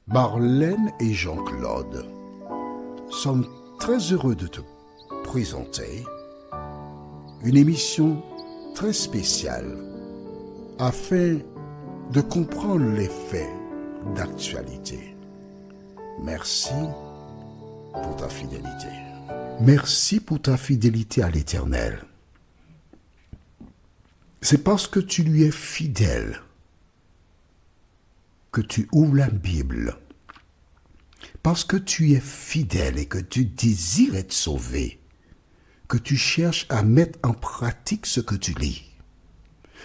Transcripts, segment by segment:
Marlène et Jean-Claude sommes très heureux de te présenter une émission très spéciale afin de comprendre les faits d'actualité. Merci pour ta fidélité. Merci pour ta fidélité à l'Éternel. C'est parce que tu lui es fidèle que tu ouvres la Bible. Parce que tu es fidèle et que tu désires être sauvé, que tu cherches à mettre en pratique ce que tu lis.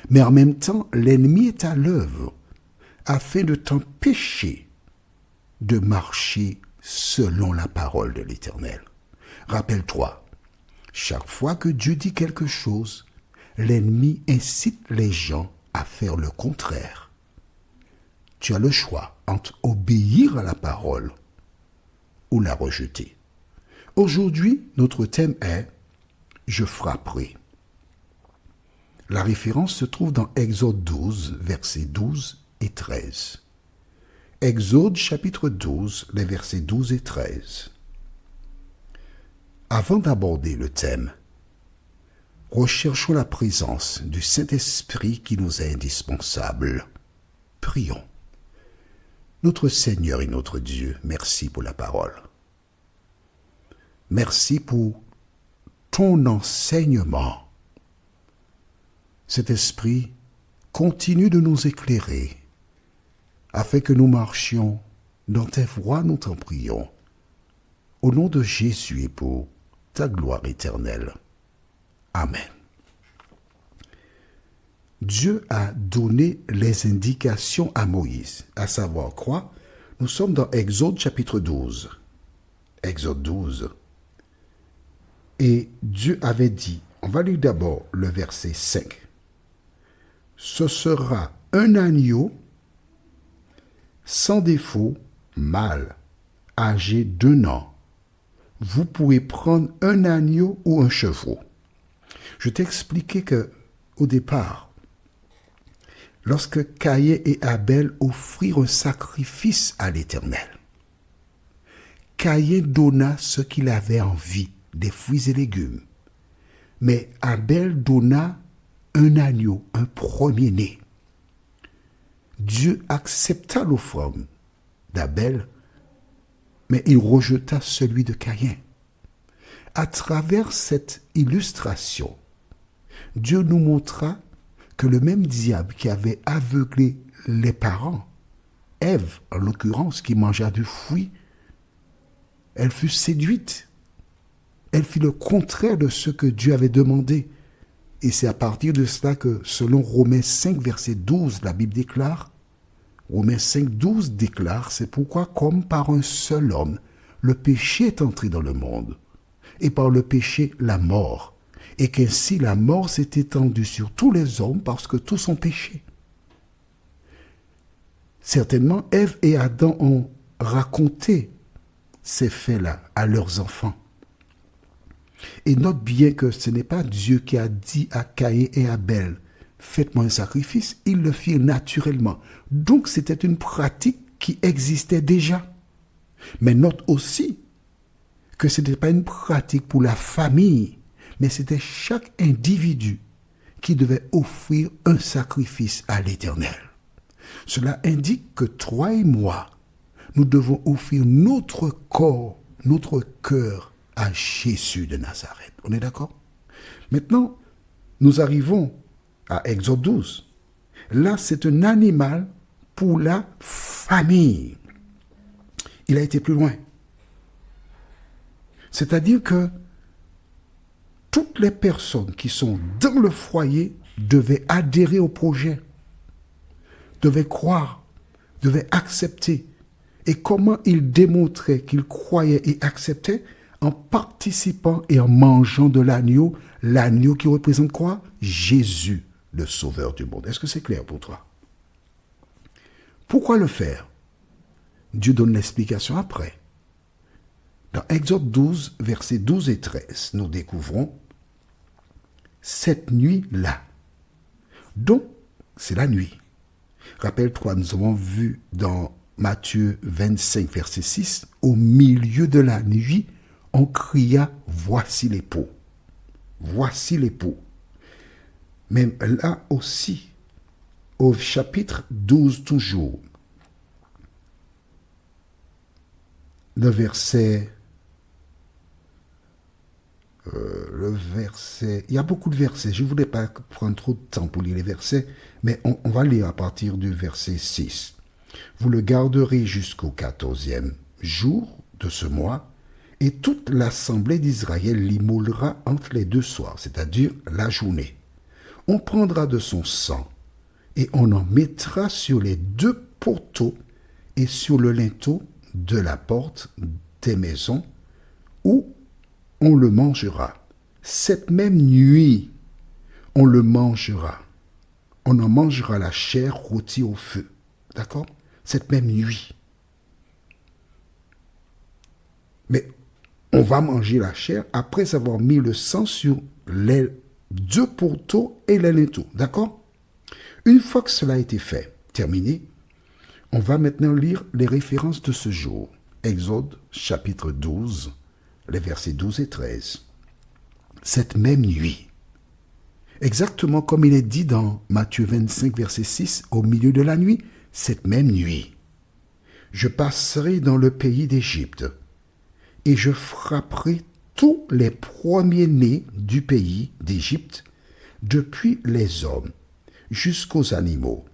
Mais en même temps, l'ennemi est à l'œuvre afin de t'empêcher de marcher selon la parole de l'Éternel. Rappelle-toi, chaque fois que Dieu dit quelque chose, l'ennemi incite les gens à faire le contraire. Tu as le choix entre obéir à la parole ou la rejeter. Aujourd'hui, notre thème est « Je frapperai ». La référence se trouve dans Exode 12, versets 12 et 13. Exode chapitre 12, les versets 12 et 13. Avant d'aborder le thème, recherchons la présence du Saint-Esprit qui nous est indispensable. Prions. Notre Seigneur et notre Dieu, merci pour la parole. Merci pour ton enseignement. Cet esprit continue de nous éclairer afin que nous marchions dans tes voies, nous t'en prions. Au nom de Jésus et pour ta gloire éternelle. Amen. Dieu a donné les indications à Moïse, à savoir quoi? Nous sommes dans Exode chapitre 12. Exode 12. Et Dieu avait dit, on va lire d'abord le verset 5. Ce sera un agneau sans défaut, mâle, âgé d'1 an. Vous pouvez prendre un agneau ou un chevreau. Je t'ai expliqué que, au départ, lorsque Caïn et Abel offrirent un sacrifice à l'Éternel, Caïn donna ce qu'il avait envie, des fruits et légumes. Mais Abel donna un agneau, un premier-né. Dieu accepta l'offrande d'Abel, mais il rejeta celui de Caïn. À travers cette illustration, Dieu nous montra que le même diable qui avait aveuglé les parents, Ève en l'occurrence, qui mangea du fruit, elle fut séduite. Elle fit le contraire de ce que Dieu avait demandé. Et c'est à partir de cela que, selon Romains 5, verset 12, la Bible déclare, Romains 5, 12 déclare, c'est pourquoi, comme par un seul homme, le péché est entré dans le monde, et par le péché, la mort, et qu'ainsi la mort s'est étendue sur tous les hommes parce que tous ont péché. Certainement, Ève et Adam ont raconté ces faits-là à leurs enfants. Et note bien que ce n'est pas Dieu qui a dit à Caïn et Abel, faites-moi un sacrifice, ils le firent naturellement. Donc c'était une pratique qui existait déjà. Mais note aussi que ce n'était pas une pratique pour la famille, mais c'était chaque individu qui devait offrir un sacrifice à l'Éternel. Cela indique que toi et moi, nous devons offrir notre corps, notre cœur à Jésus de Nazareth. On est d'accord? Maintenant, nous arrivons à Exode 12. Là, c'est un animal pour la famille. Il a été plus loin. C'est-à-dire que toutes les personnes qui sont dans le foyer devaient adhérer au projet, devaient croire, devaient accepter. Et comment ils démontraient qu'ils croyaient et acceptaient? En participant et en mangeant de l'agneau qui représente quoi? Jésus, le sauveur du monde. Est-ce que c'est clair pour toi? Pourquoi le faire? Dieu donne l'explication après. Dans Exode 12, versets 12 et 13, nous découvrons cette nuit-là. Donc, c'est la nuit. Rappelle-toi, nous avons vu dans Matthieu 25, verset 6, au milieu de la nuit, on cria, voici l'époux. Voici l'époux. Mais là aussi, au chapitre 12 toujours, le verset, il y a beaucoup de versets, je ne voulais pas prendre trop de temps pour lire les versets, mais on va lire à partir du verset 6. Vous le garderez jusqu'au 14e jour de ce mois, et toute l'assemblée d'Israël l'immolera entre les deux soirs, c'est-à-dire la journée. On prendra de son sang, et on en mettra sur les deux poteaux et sur le linteau de la porte des maisons, où on le mangera. Cette même nuit, on le mangera. On en mangera la chair rôtie au feu. D'accord? Cette même nuit. Mais on va manger la chair après avoir mis le sang sur les deux poteaux et les linteaux. D'accord? Une fois que cela a été fait, terminé, on va maintenant lire les références de ce jour. Exode, chapitre 12, les versets 12 et 13. Cette même nuit, exactement comme il est dit dans Matthieu 25, verset 6, au milieu de la nuit, cette même nuit, je passerai dans le pays d'Égypte, et je frapperai tous les premiers-nés du pays d'Égypte, depuis les hommes jusqu'aux animaux,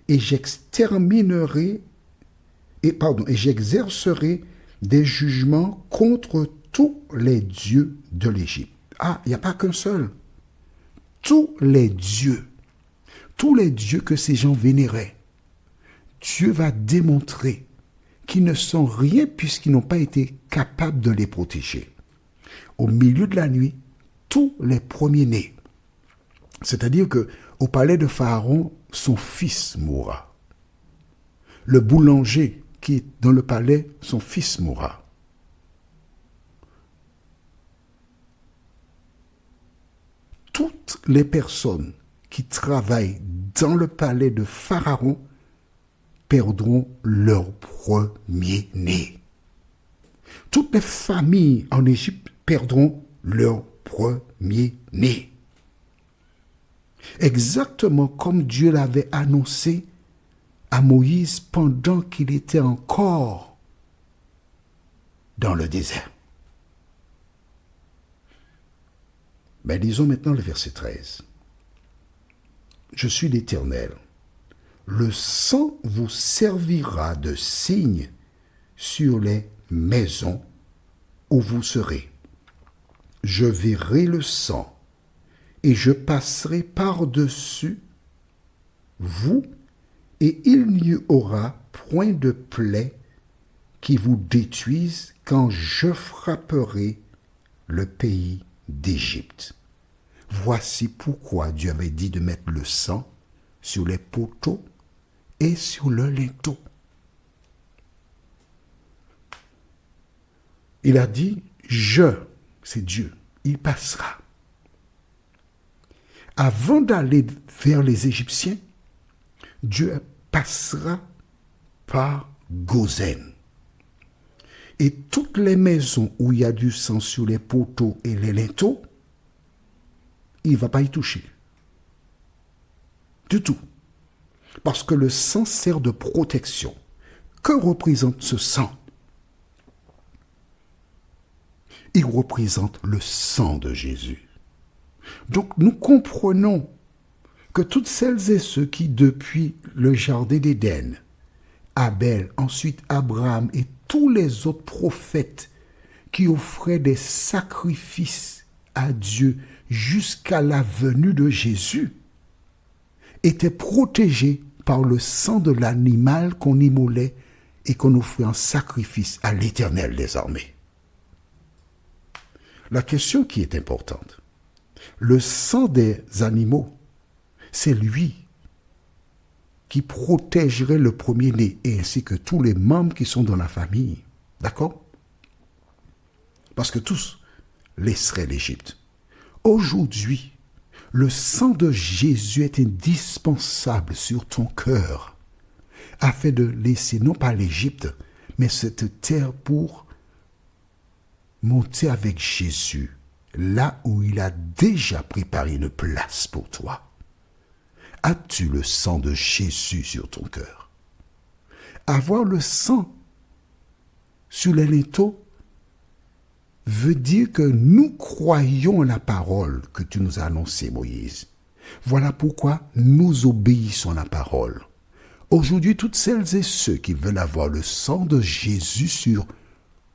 et j'exercerai des jugements contre tous les dieux de l'Égypte. Ah, il n'y a pas qu'un seul. Tous les dieux que ces gens vénéraient, Dieu va démontrer qu'ils ne sont rien puisqu'ils n'ont pas été capables de les protéger. Au milieu de la nuit, tous les premiers-nés, c'est-à-dire que au palais de Pharaon, son fils mourra. Le boulanger qui est dans le palais, son fils mourra. Toutes les personnes qui travaillent dans le palais de Pharaon perdront leur premier-né. Toutes les familles en Égypte perdront leur premier-né. Exactement comme Dieu l'avait annoncé à Moïse pendant qu'il était encore dans le désert. Mais lisons maintenant le verset 13. Je suis l'Éternel. Le sang vous servira de signe sur les maisons où vous serez. Je verrai le sang et je passerai par-dessus vous, et il n'y aura point de plaie qui vous détruise quand je frapperai le pays d'Égypte. Voici pourquoi Dieu avait dit de mettre le sang sur les poteaux et sur le linteau. Il a dit, c'est Dieu, il passera. Avant d'aller vers les Égyptiens, Dieu passera par Gozen. Et toutes les maisons où il y a du sang sur les poteaux et les linteaux, il ne va pas y toucher. Du tout. Parce que le sang sert de protection. Que représente ce sang? Il représente le sang de Jésus. Donc nous comprenons que toutes celles et ceux qui, depuis le jardin d'Éden, Abel, ensuite Abraham et tous les autres prophètes qui offraient des sacrifices à Dieu jusqu'à la venue de Jésus, étaient protégés par le sang de l'animal qu'on immolait et qu'on offrait en sacrifice à l'Éternel des armées. La question qui est importante, le sang des animaux, c'est lui qui protégerait le premier-né et ainsi que tous les membres qui sont dans la famille. D'accord? Parce que tous laisseraient l'Égypte. Aujourd'hui, le sang de Jésus est indispensable sur ton cœur, afin de laisser non pas l'Égypte, mais cette terre pour monter avec Jésus, là où il a déjà préparé une place pour toi. As-tu le sang de Jésus sur ton cœur? Avoir le sang sur les linteaux veut dire que nous croyons la parole que tu nous as annoncée, Moïse. Voilà pourquoi nous obéissons à la parole. Aujourd'hui, toutes celles et ceux qui veulent avoir le sang de Jésus sur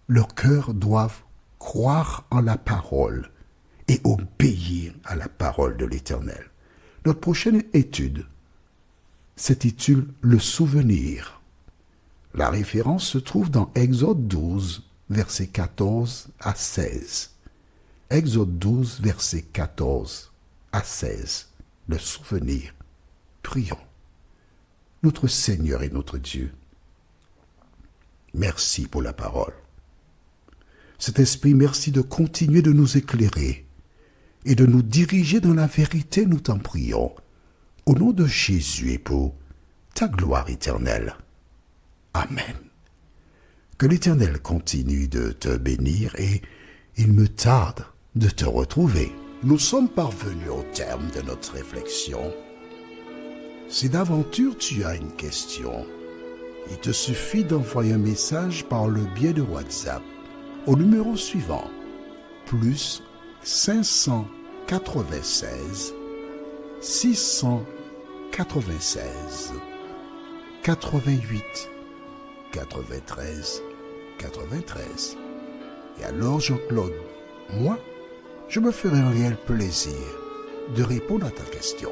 leur cœur doivent croire en la parole et obéir à la parole de l'Éternel. Notre prochaine étude s'intitule « Le souvenir ». La référence se trouve dans Exode 12, versets 14 à 16. Exode 12, versets 14 à 16. Le souvenir. Prions. Notre Seigneur et notre Dieu, merci pour la parole. Cet esprit, merci de continuer de nous éclairer et de nous diriger dans la vérité, nous t'en prions, au nom de Jésus et pour ta gloire éternelle. Amen. Que l'Éternel continue de te bénir et il me tarde de te retrouver. Nous sommes parvenus au terme de notre réflexion. Si d'aventure tu as une question, il te suffit d'envoyer un message par le biais de WhatsApp au numéro suivant, plus 596 696 88 93 93. Et alors Jean-Claude, moi, je me ferai un réel plaisir de répondre à ta question.